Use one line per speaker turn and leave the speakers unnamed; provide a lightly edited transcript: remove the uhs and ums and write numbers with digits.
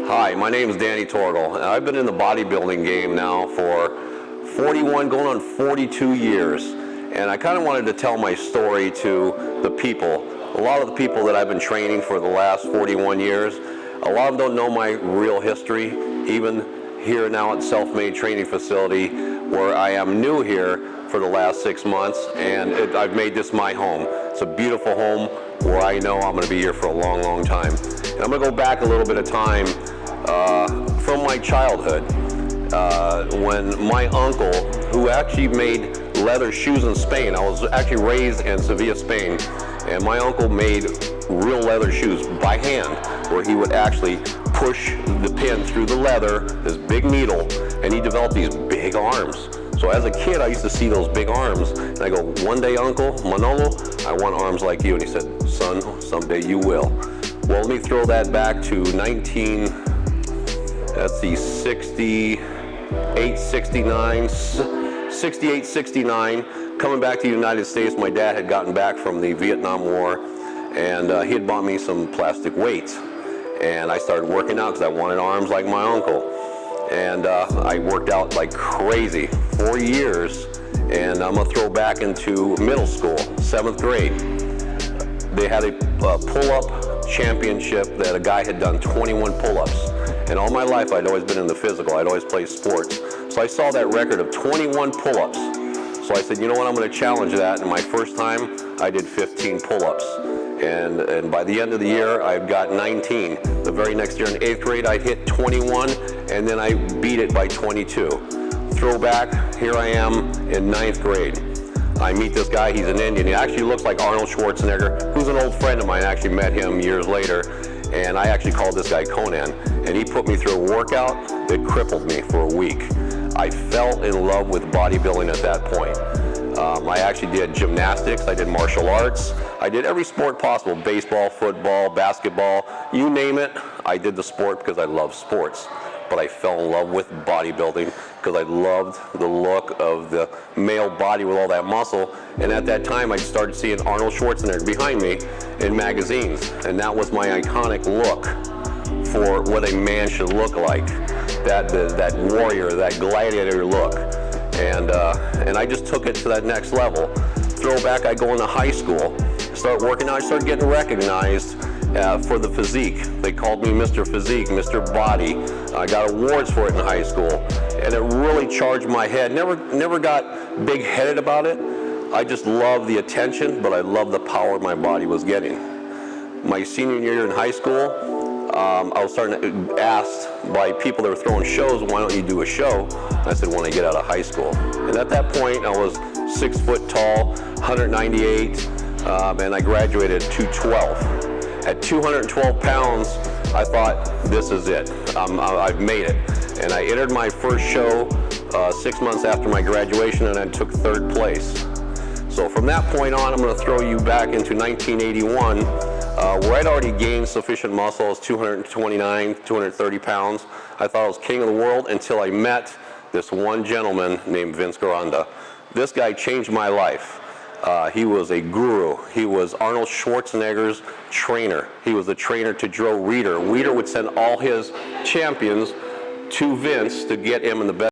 Hi, my name is Danny Torgel, and I've been in the bodybuilding game now for 41, going on 42 years. And I kind of wanted to tell my story to the people. A lot of the people that I've been training for the last 41 years, a lot of them don't know my real history, even here now at Self-Made Training Facility, where I am new here for the last 6 months, and I've made this my home. It's a beautiful home where I know I'm going to be here for a long, long time. And I'm going to go back a little bit of time from my childhood, when my uncle, who actually made leather shoes in Spain, I was actually raised in Sevilla, Spain, and my uncle made real leather shoes by hand, where he would actually push the pin through the leather, this big needle, and he developed these big arms. So as a kid, I used to see those big arms, and I go, one day, Uncle Manolo, I want arms like you. And he said, son, someday you will. Well, let me throw that back to 68, 69, coming back to the United States. My dad had gotten back from the Vietnam War, and he had bought me some plastic weights. And I started working out because I wanted arms like my uncle. And I worked out like crazy, 4 years, and I'm gonna throw back into middle school, 7th grade. They had a pull-up championship that a guy had done 21 pull-ups. And all my life, I'd always been in the physical. I'd always played sports. So I saw that record of 21 pull-ups. So I said, you know what, I'm gonna challenge that. And my first time, I did 15 pull-ups. And by the end of the year, I've got 19. The very next year in 8th grade, I hit 21, and then I beat it by 22. Throwback, here I am in 9th grade. I meet this guy, he's an Indian. He actually looks like Arnold Schwarzenegger, who's an old friend of mine. I actually met him years later, and I actually called this guy Conan. And he put me through a workout that crippled me for a week. I fell in love with bodybuilding at that point. I actually did gymnastics, I did martial arts, I did every sport possible, baseball, football, basketball, you name it, I did the sport because I love sports. But I fell in love with bodybuilding because I loved the look of the male body with all that muscle. And at that time, I started seeing Arnold Schwarzenegger behind me in magazines. And that was my iconic look for what a man should look like. That warrior, that gladiator look. And I just took it to that next level. Throwback, I go into high school, start working out, I started getting recognized for the physique. They called me Mr. Physique, Mr. Body. I got awards for it in high school, and it really charged my head. Never got big-headed about it. I just loved the attention, but I loved the power my body was getting. My senior year in high school, I was starting to asked by people that were throwing shows, why don't you do a show? I said, when I get out of high school. And at that point, I was 6 foot tall, 198, and I graduated at 212. At 212 pounds, I thought, this is it. I've made it. And I entered my first show 6 months after my graduation, and I took 3rd place. So from that point on, I'm going to throw you back into 1981, where I'd already gained sufficient muscle. I was 229, 230 pounds. I thought I was king of the world until I met this one gentleman named Vince Gironda. This guy changed my life. He was a guru. He was Arnold Schwarzenegger's trainer. He was the trainer to Joe Weider. Weider would send all his champions to Vince to get him in the best